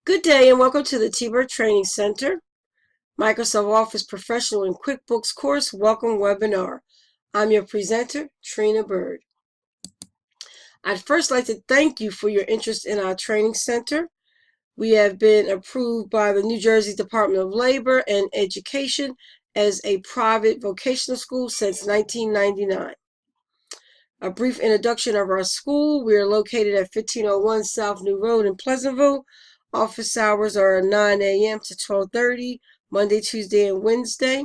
Good day and welcome to the T.Byrd Training Center, Microsoft Office Professional and QuickBooks course Welcome Webinar. I'm your presenter, T.Byrd. I'd first like to thank you for your interest in our training center. We have been approved by the New Jersey Department of Labor and Education as a private vocational school since 1999. A brief introduction of our school. We are located at 1501 South New Road in Pleasantville. Office hours are 9 a.m. to 12:30, Monday, Tuesday, and Wednesday.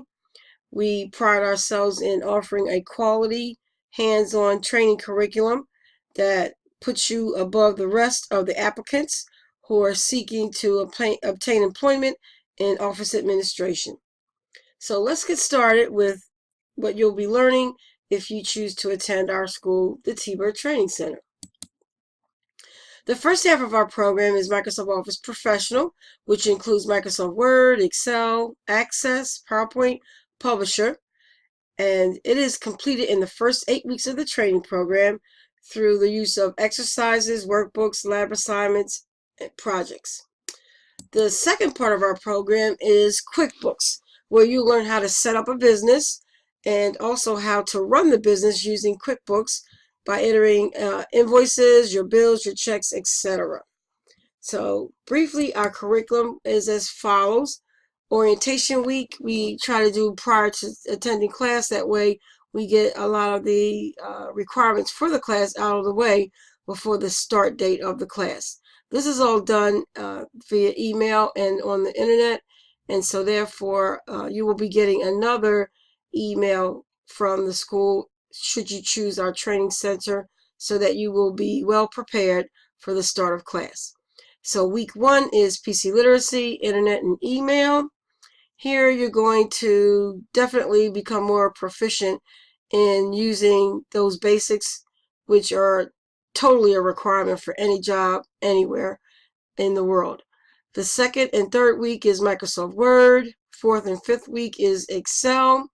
We pride ourselves in offering a quality, hands-on training curriculum that puts you above the rest of the applicants who are seeking to obtain employment in office administration. So let's get started with what you'll be learning if you choose to attend our school, the T.Byrd Training Center. The first half of our program is Microsoft Office Professional, which includes Microsoft Word, Excel, Access, PowerPoint, Publisher, and it is completed in the first 8 weeks of the training program through the use of exercises, workbooks, lab assignments, and projects. The second part of our program is QuickBooks, where you learn how to set up a business and also how to run the business using QuickBooks by entering invoices, your bills, your checks, etc. So briefly, our curriculum is as follows. Orientation week, we try to do prior to attending class. That way we get a lot of the requirements for the class out of the way before the start date of the class. This is all done via email and on the internet, and so therefore you will be getting another email from the school should you choose our training center, so that you will be well prepared for the start of class. So week 1 is PC literacy, internet, and email. Here you're going to definitely become more proficient in using those basics, which are totally a requirement for any job anywhere in the world. The second and third week is Microsoft Word. Fourth and fifth week is Excel.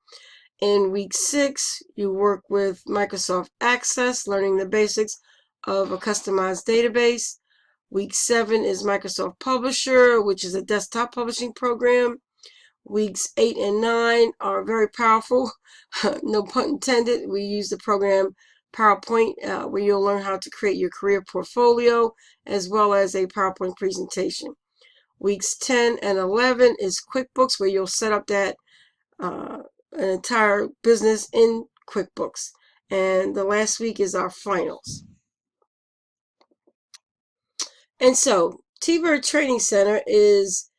In week 6, you work with Microsoft Access, learning the basics of a customized database. Week 7 is Microsoft Publisher, which is a desktop publishing program. Weeks 8 and 9 are very powerful, no pun intended. We use the program PowerPoint, where you'll learn how to create your career portfolio as well as a PowerPoint presentation. Weeks 10 and 11 is QuickBooks, where you'll set up that an entire business in QuickBooks. And the last week is our finals. And so T.Byrd Training Center is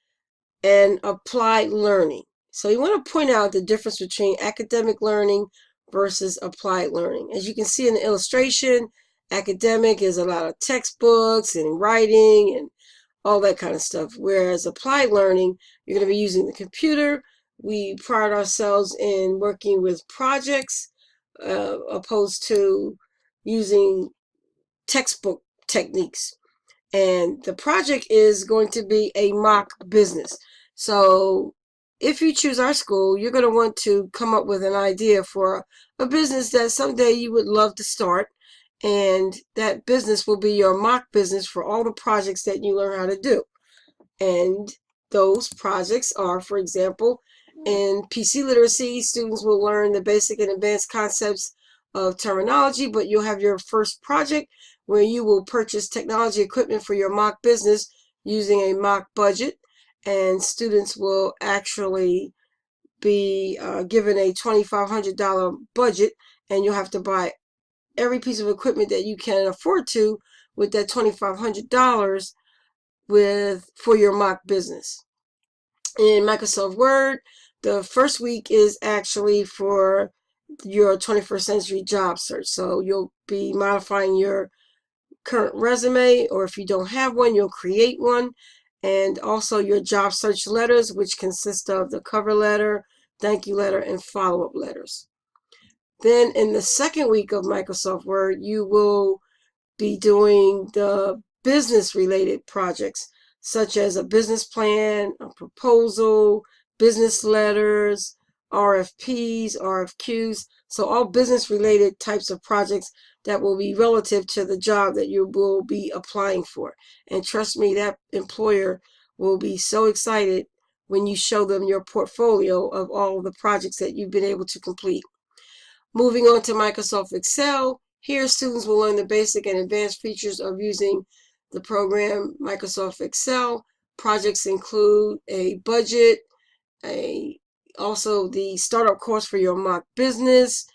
an applied learning. So you want to point out the difference between academic learning versus applied learning. As you can see in the illustration, academic is a lot of textbooks and writing and all that kind of stuff. Whereas applied learning, you're going to be using the computer. We pride ourselves in working with projects opposed to using textbook techniques. And the project is going to be a mock business. So if you choose our school, you're going to want to come up with an idea for a business that someday you would love to start. And that business will be your mock business for all the projects that you learn how to do. And those projects are, for example, in PC literacy, students will learn the basic and advanced concepts of terminology, but you'll have your first project where you will purchase technology equipment for your mock business using a mock budget, and students will actually be given a $2,500 budget, and you'll have to buy every piece of equipment that you can afford to with that $2,500 for your mock business. In Microsoft Word, the first week is actually for your 21st century job search. So you'll be modifying your current resume, or if you don't have one, you'll create one, and also your job search letters, which consist of the cover letter, thank you letter, and follow-up letters. Then in the second week of Microsoft Word, you will be doing the business-related projects, such as a business plan, a proposal, business letters, RFPs, RFQs. So all business-related types of projects that will be relative to the job that you will be applying for. And trust me, that employer will be so excited when you show them your portfolio of all the projects that you've been able to complete. Moving on to Microsoft Excel, here students will learn the basic and advanced features of using the program Microsoft Excel. Projects include a budget, also the startup course for your mock business,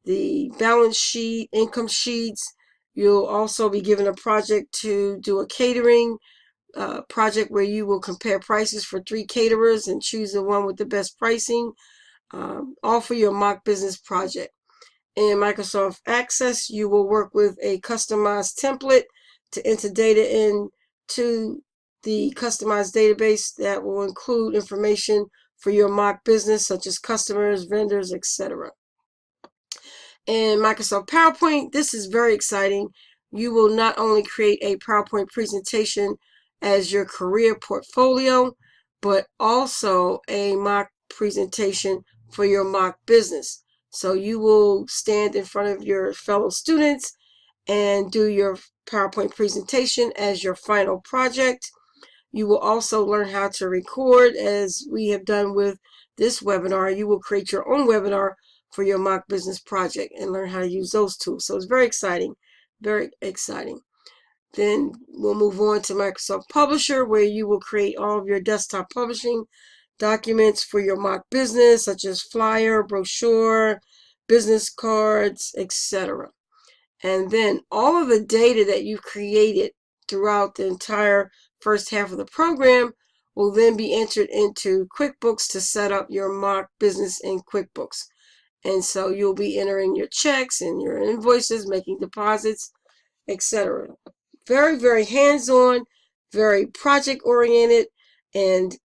the balance sheet, income sheets. You'll also be given a project to do a catering project where you will compare prices for 3 caterers and choose the one with the best pricing, all for your mock business project. In Microsoft Access, you will work with a customized template to enter data into the customized database that will include information for your mock business, such as customers, vendors, etc. In Microsoft PowerPoint, this is very exciting. You will not only create a PowerPoint presentation as your career portfolio, but also a mock presentation for your mock business. So you will stand in front of your fellow students and do your PowerPoint presentation as your final project. You will also learn how to record, as we have done with this webinar. You will create your own webinar for your mock business project and learn how to use those tools. So it's very exciting, very exciting. Then we'll move on to Microsoft Publisher, where you will create all of your desktop publishing documents for your mock business, such as flyer, brochure, business cards, etc. And then all of the data that you've created throughout the entire first half of the program will then be entered into QuickBooks to set up your mock business in QuickBooks. And so you'll be entering your checks and your invoices, making deposits, etc. Very, very hands-on, very project-oriented, and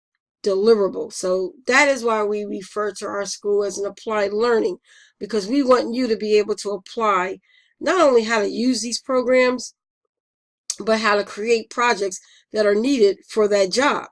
deliverable. So that is why we refer to our school as an applied learning, because we want you to be able to apply not only how to use these programs, but how to create projects that are needed for that job.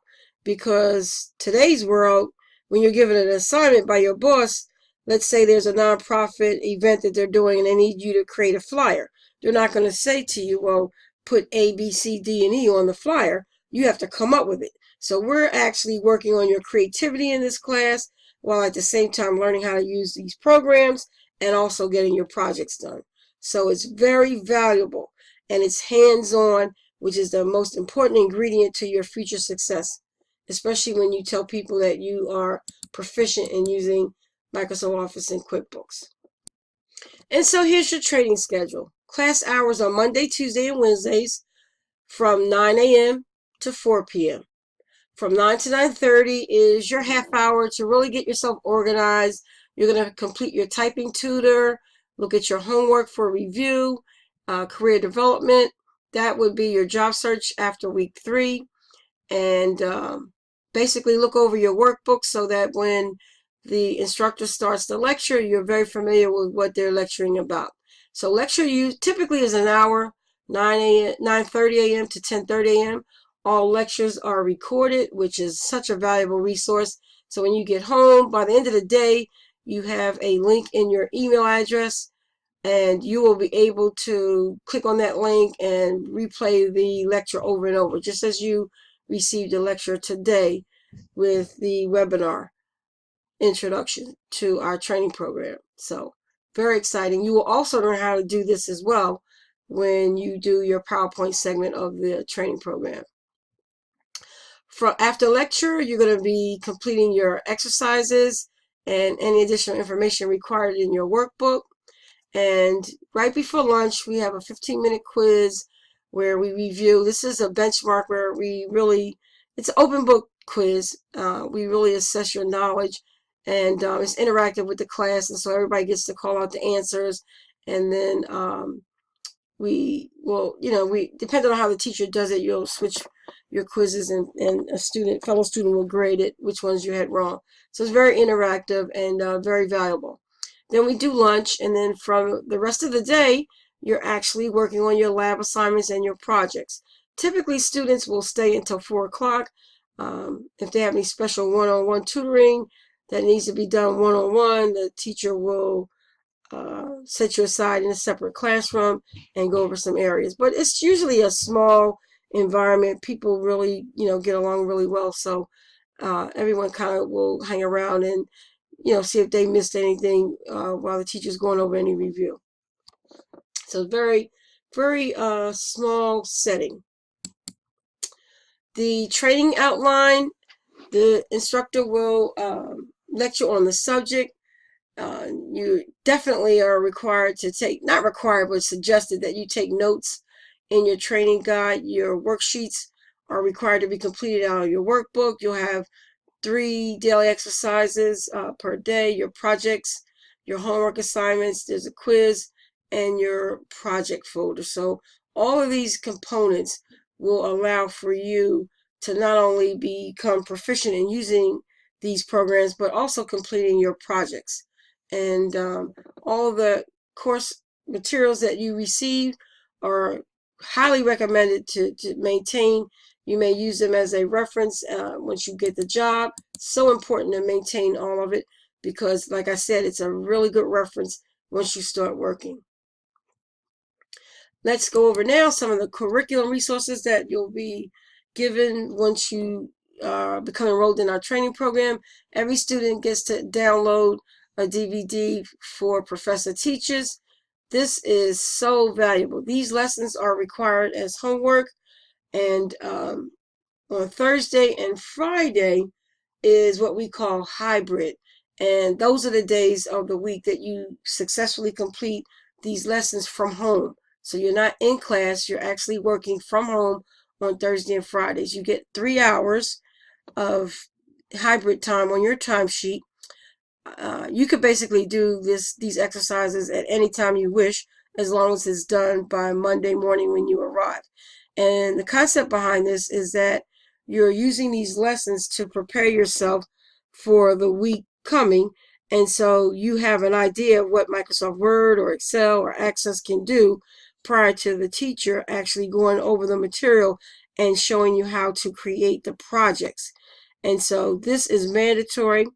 Because today's world, when you're given an assignment by your boss, let's say there's a nonprofit event that they're doing and they need you to create a flyer. They're not going to say to you, well, put A, B, C, D, and E on the flyer. You have to come up with it. So we're actually working on your creativity in this class, while at the same time learning how to use these programs and also getting your projects done. So it's very valuable, and it's hands-on, which is the most important ingredient to your future success, especially when you tell people that you are proficient in using Microsoft Office and QuickBooks. And so here's your training schedule. Class hours are Monday, Tuesday, and Wednesdays from 9 a.m. to 4 p.m. From 9 to 9:30 is your half hour to really get yourself organized. You're going to complete your typing tutor, look at your homework for review, career development. That would be your job search after week 3. And basically look over your workbook so that when the instructor starts the lecture, you're very familiar with what they're lecturing about. So lecture typically is an hour, 9:30 a.m. to 10:30 a.m. All lectures are recorded, which is such a valuable resource. So when you get home, by the end of the day, you have a link in your email address, and you will be able to click on that link and replay the lecture over and over, just as you received a lecture today with the webinar introduction to our training program. So very exciting. You will also learn how to do this as well when you do your PowerPoint segment of the training program. After lecture, you're going to be completing your exercises and any additional information required in your workbook. And right before lunch, we have a 15-minute quiz where we review. This is a benchmark where it's an open book quiz. We really assess your knowledge, and it's interactive with the class, and so everybody gets to call out the answers. And then we depending on how the teacher does it, you'll switch your quizzes, and fellow student will grade it, which ones you had wrong. So it's very interactive and very valuable. Then we do lunch, and then from the rest of the day, you're actually working on your lab assignments and your projects. Typically, students will stay until 4 o'clock. If they have any special one-on-one tutoring that needs to be done one-on-one, the teacher will set you aside in a separate classroom and go over some areas. But it's usually a small environment. People really, get along really well. So everyone kind of will hang around and, see if they missed anything while the teacher's going over any review. So very, very small setting. The training outline, the instructor will lecture on the subject. You definitely are required to take, not required, but suggested that you take notes in your training guide. Your worksheets are required to be completed out of your workbook. You'll have 3 daily exercises per day, your projects, your homework assignments, there's a quiz, and your project folder. So all of these components will allow for you to not only become proficient in using these programs, but also completing your projects. And all the course materials that you receive are highly recommended to maintain. You may use them as a reference once you get the job. So important to maintain all of it because, like I said, it's a really good reference once you start working. Let's go over now some of the curriculum resources that you'll be given once you become enrolled in our training program. Every student gets to download a DVD for Professor Teaches. This is so valuable. These lessons are required as homework, and on Thursday and Friday is what we call hybrid. And those are the days of the week that you successfully complete these lessons from home. So you're not in class, you're actually working from home on Thursday and Fridays. You get 3 hours of hybrid time on your timesheet. You could basically do these exercises at any time you wish, as long as it's done by Monday morning when you arrive. And the concept behind this is that you're using these lessons to prepare yourself for the week coming. And so you have an idea of what Microsoft Word or Excel or Access can do prior to the teacher actually going over the material and showing you how to create the projects. And so this is mandatory.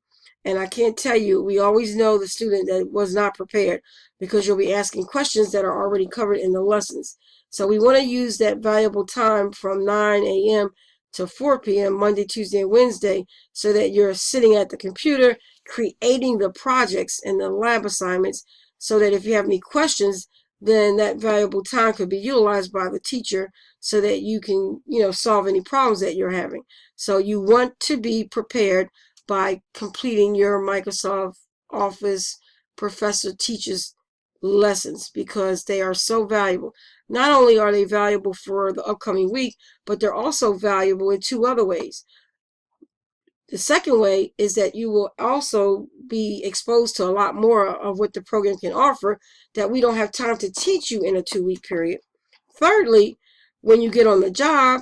And I can't tell you, we always know the student that was not prepared because you'll be asking questions that are already covered in the lessons. So we want to use that valuable time from 9 a.m. to 4 p.m. Monday, Tuesday, and Wednesday so that you're sitting at the computer creating the projects and the lab assignments so that if you have any questions, then that valuable time could be utilized by the teacher so that you can, solve any problems that you're having. So you want to be prepared by completing your Microsoft Office Professor Teaches lessons because they are so valuable. Not only are they valuable for the upcoming week, but they're also valuable in 2 other ways. The second way is that you will also be exposed to a lot more of what the program can offer that we don't have time to teach you in a 2-week period. Thirdly, when you get on the job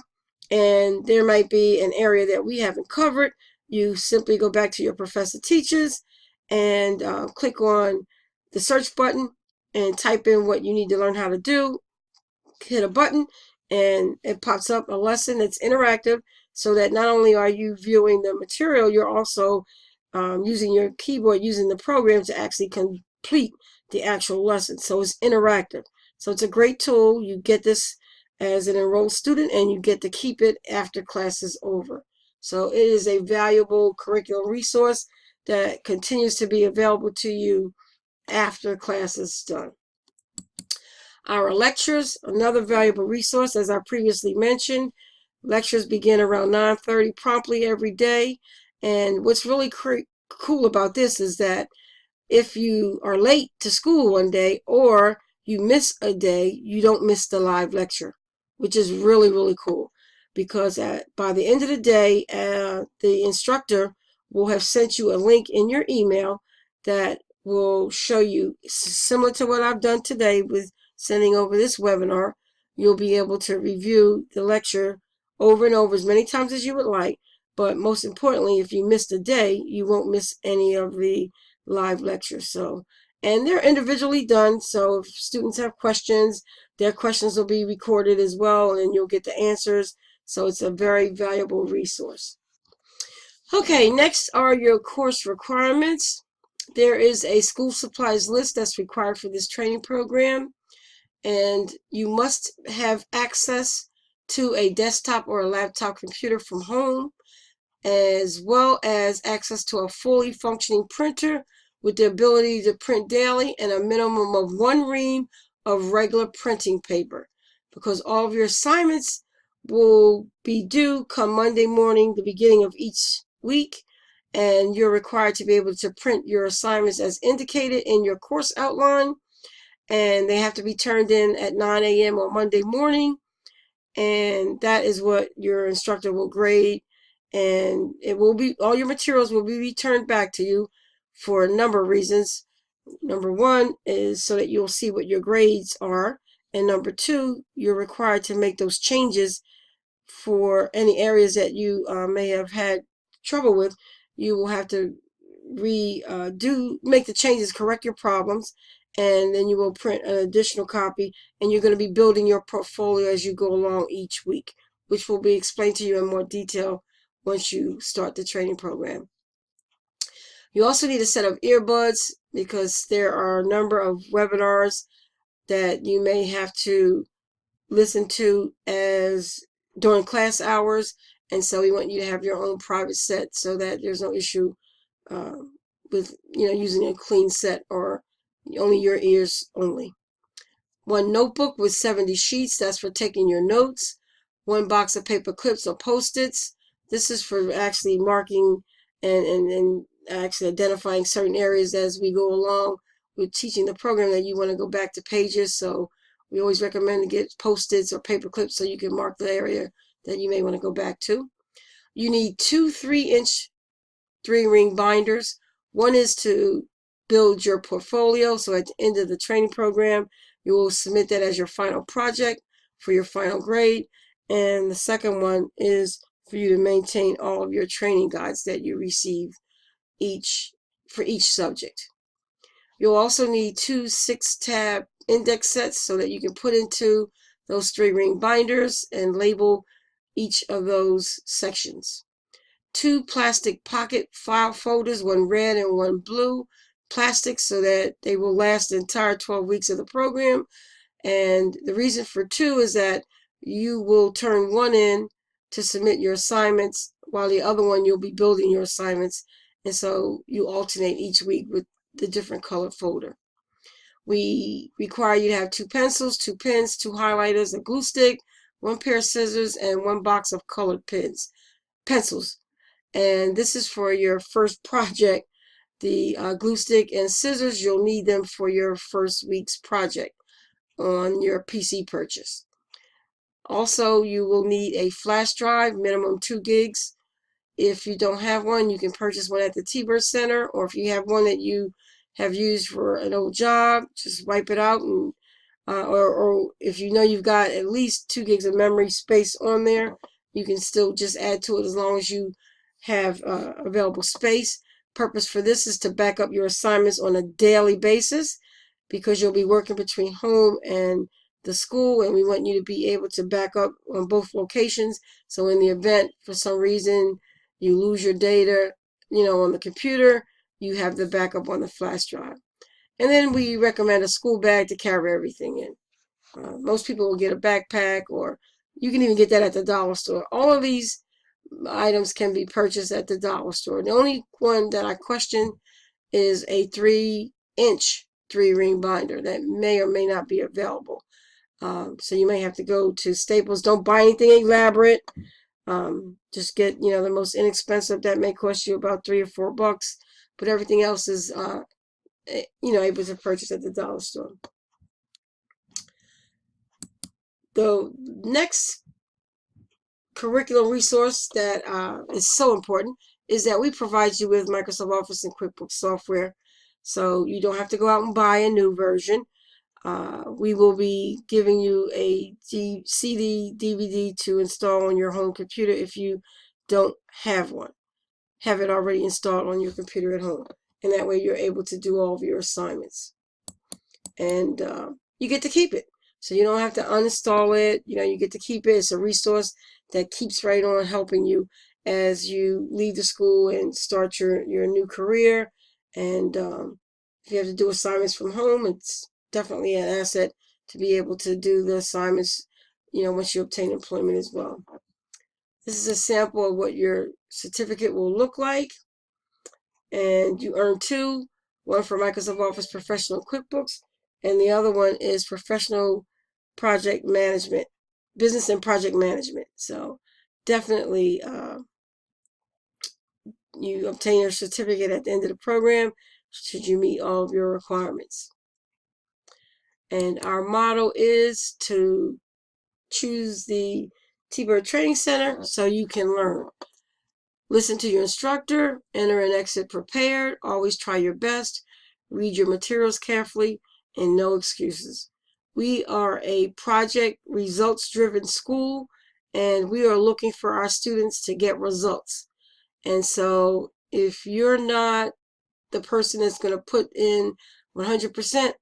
and there might be an area that we haven't covered, you simply go back to your Professor Teaches and click on the search button and type in what you need to learn how to do. Hit a button and it pops up a lesson that's interactive so that not only are you viewing the material, you're also using your keyboard, using the program to actually complete the actual lesson. So it's interactive. So it's a great tool. You get this as an enrolled student and you get to keep it after class is over. So it is a valuable curriculum resource that continues to be available to you after class is done. Our lectures, another valuable resource, as I previously mentioned. Lectures begin around 9:30 promptly every day. And what's really cool about this is that if you are late to school one day or you miss a day, you don't miss the live lecture, which is really, really cool. Because by the end of the day, the instructor will have sent you a link in your email that will show you, similar to what I've done today with sending over this webinar. You'll be able to review the lecture over and over as many times as you would like. But most importantly, if you missed a day, you won't miss any of the live lectures. And they're individually done. So if students have questions, their questions will be recorded as well, and you'll get the answers. So it's a very valuable resource. Okay, next are your course requirements. There is a school supplies list that's required for this training program, and you must have access to a desktop or a laptop computer from home, as well as access to a fully functioning printer with the ability to print daily and a minimum of 1 ream of regular printing paper, because all of your assignments will be due come Monday morning, the beginning of each week, and you're required to be able to print your assignments as indicated in your course outline, and they have to be turned in at 9 a.m. on Monday morning, and that is what your instructor will grade, and it will be, all your materials will be returned back to you for a number of reasons. Number one is so that you'll see what your grades are, and number two, you're required to make those changes for any areas that you may have had trouble with. You will have to make the changes, correct your problems, and then you will print an additional copy, and you're going to be building your portfolio as you go along each week, which will be explained to you in more detail once you start the training program. You also need a set of earbuds, because there are a number of webinars that you may have to listen to as during class hours, and so we want you to have your own private set so that there's no issue with using a clean set or only your ears only. 1 notebook with 70 sheets, that's for taking your notes. 1 box of paper clips or post-its. This is for actually marking and actually identifying certain areas as we go along with teaching the program that you want to go back to pages. So we always recommend to get post-its or paper clips so you can mark the area that you may want to go back to. You need 2 3-inch 3-ring binders. One is to build your portfolio, so at the end of the training program you will submit that as your final project for your final grade, and the second one is for you to maintain all of your training guides that you receive for each subject. You'll also need 2 6-tab index sets so that you can put into those 3-ring binders and label each of those sections. 2 plastic pocket file folders, 1 red and 1 blue plastic, so that they will last the entire 12 weeks of the program. And the reason for 2 is that you will turn 1 in to submit your assignments, while the other one you'll be building your assignments, and so you alternate each week with the different colored folder. We require you to have 2 pencils, 2 pens, 2 highlighters, a glue stick, 1 pair of scissors, and 1 box of colored pencils. And this is for your first project. The glue stick and scissors, you'll need them for your first week's project on your PC purchase. Also, you will need a flash drive, minimum 2 gigs. If you don't have one, you can purchase one at the T.Byrd Center, or if you have one that you have used for an old job, just wipe it out, and or if you know you've got at least 2 gigs of memory space on there, you can still just add to it as long as you have available space. Purpose for this is to back up your assignments on a daily basis, because you'll be working between home and the school, and we want you to be able to back up on both locations. So in the event for some reason you lose your data on the computer, you have the backup on the flash drive. And then we recommend a school bag to carry everything in. Most people will get a backpack, or you can even get that at the dollar store. All of these items can be purchased at the dollar store. The only one that I question is a 3-inch 3-ring binder that may or may not be available. So you may have to go to Staples. Don't buy anything elaborate. Just get the most inexpensive. That may cost you about $3 or $4, but everything else is able to purchase at the dollar store. The next curriculum resource that is so important is that we provide you with Microsoft Office and QuickBooks software, so you don't have to go out and buy a new version. We will be giving you a CD, DVD to install on your home computer if you don't have one. Have it already installed on your computer at home, and that way you're able to do all of your assignments. And you get to keep it, so you don't have to uninstall it. You get to keep it. It's a resource that keeps right on helping you as you leave the school and start your new career, And if you have to do assignments from home, it's definitely an asset to be able to do the assignments, once you obtain employment as well. This is a sample of what your certificate will look like. And you earn two, one for Microsoft Office Professional QuickBooks, and the other one is Professional Project Management, Business and Project Management. So definitely you obtain your certificate at the end of the program should you meet all of your requirements. And our motto is to choose the T.Byrd Training Center so you can learn. Listen to your instructor, enter and exit prepared, always try your best, read your materials carefully, and no excuses. We are a project results-driven school, and we are looking for our students to get results. And so if you're not the person that's going to put in 100%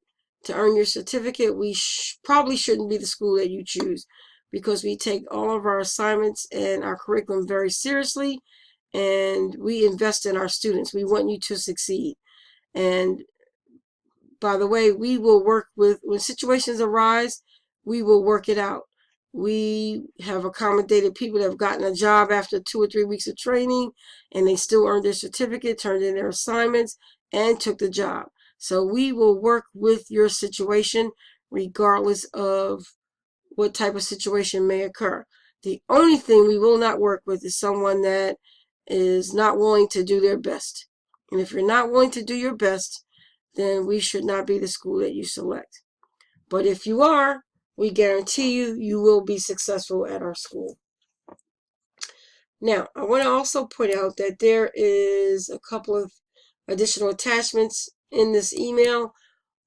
to earn your certificate, we probably shouldn't be the school that you choose, because we take all of our assignments and our curriculum very seriously, and we invest in our students. We want you to succeed. And by the way, we will work with, when situations arise, we will work it out. We have accommodated people that have gotten a job after 2 or 3 weeks of training, and they still earned their certificate, turned in their assignments, and took the job. So we will work with your situation regardless of what type of situation may occur. The only thing we will not work with is someone that is not willing to do their best. And if you're not willing to do your best, then we should not be the school that you select. But if you are, we guarantee you will be successful at our school. Now, I want to also point out that there is a couple of additional attachments in this email.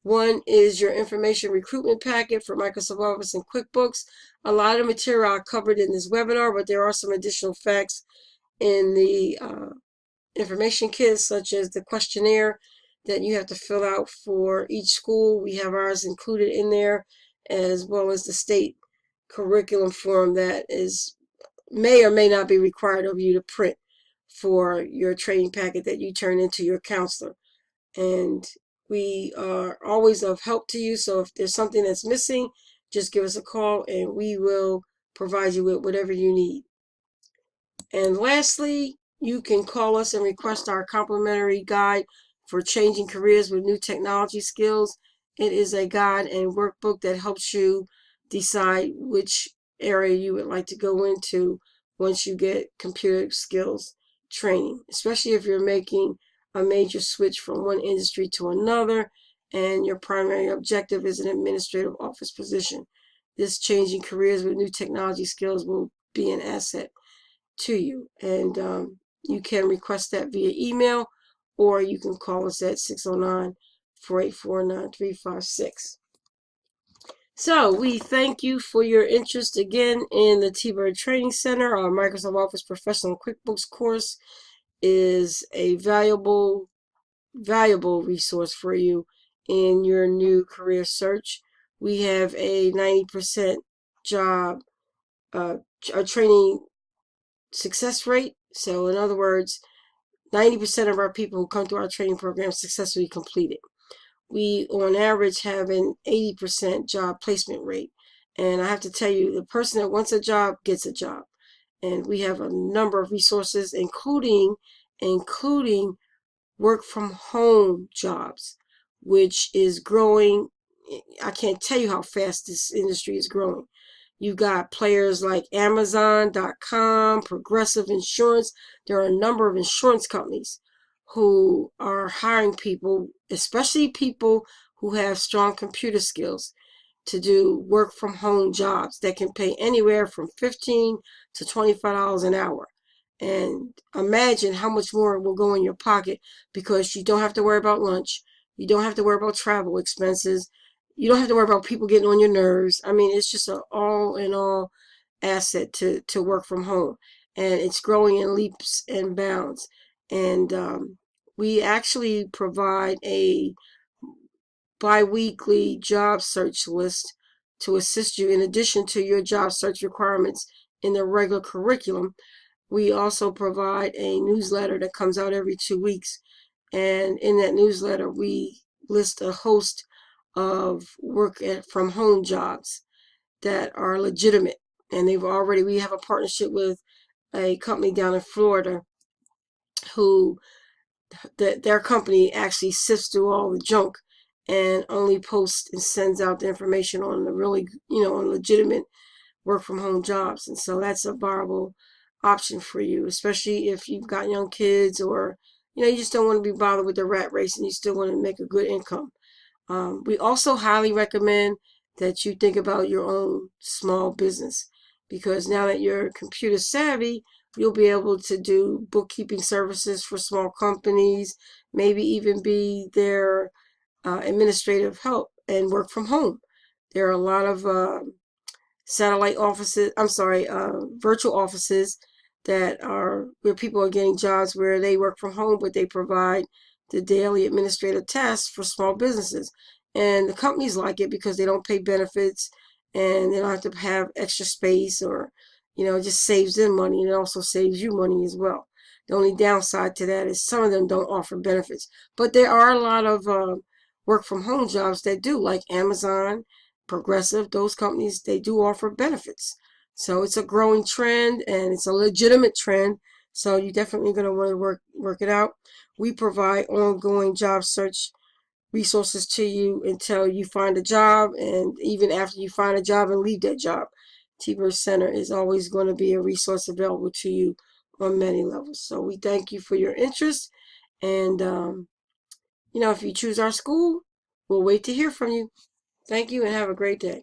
One is your information recruitment packet for Microsoft Office and QuickBooks. A lot of material I covered in this webinar, but there are some additional facts in the information kit, such as the questionnaire that you have to fill out for each school. We have ours included in there, as well as the state curriculum form that may or may not be required of you to print for your training packet that you turn into your counselor. And we are always of help to you, so if there's something that's missing, just give us a call and we will provide you with whatever you need. And lastly, you can call us and request our complimentary guide for changing careers with new technology skills. It is a guide and workbook that helps you decide which area you would like to go into once you get computer skills training, especially if you're making a major switch from one industry to another and your primary objective is an administrative office position. This changing careers with new technology skills will be an asset to you, and you can request that via email, or you can call us at 609-484-9356. So we thank you for your interest again in the T.Byrd Training Center. Our Microsoft Office Professional QuickBooks course is a valuable resource for you in your new career search. We have a 90% job training success rate. So in other words, 90% of our people who come through our training program successfully complete it. We, on average, have an 80% job placement rate. And I have to tell you, the person that wants a job gets a job. And we have a number of resources, including work from home jobs, which is growing. I can't tell you how fast this industry is growing. You've got players like Amazon.com, Progressive Insurance. There are a number of insurance companies who are hiring people, especially people who have strong computer skills, to do work from home jobs that can pay anywhere from $15 to $25 an hour. And imagine how much more will go in your pocket, because you don't have to worry about lunch. You don't have to worry about travel expenses. You don't have to worry about people getting on your nerves. I mean, it's just an all-in-all asset to work from home. And it's growing in leaps and bounds. And we actually provide a bi-weekly job search list to assist you in addition to your job search requirements in the regular curriculum. We also provide a newsletter that comes out every 2 weeks And in that newsletter, we list a host of from home jobs that are legitimate. And we have a partnership with a company down in Florida who their company actually sifts through all the junk and only posts and sends out the information on the really, on legitimate work from home jobs. And so that's a viable option for you, especially if you've got young kids, or you just don't want to be bothered with the rat race and you still want to make a good income. We also highly recommend that you think about your own small business, because now that you're computer savvy, you'll be able to do bookkeeping services for small companies, maybe even be their administrative help and work from home. There are a lot of virtual offices that are where people are getting jobs where they work from home, but they provide the daily administrative tasks for small businesses. And the companies like it because they don't pay benefits and they don't have to have extra space, or, it just saves them money, and it also saves you money as well. The only downside to that is some of them don't offer benefits. But there are a lot of work from home jobs that do, like Amazon, Progressive, those companies, they do offer benefits. So it's a growing trend and it's a legitimate trend. So you're definitely going to want to work it out. We provide ongoing job search resources to you until you find a job, and even after you find a job and leave that job. T.Byrd Center is always going to be a resource available to you on many levels. So we thank you for your interest, and if you choose our school, we'll wait to hear from you. Thank you and have a great day.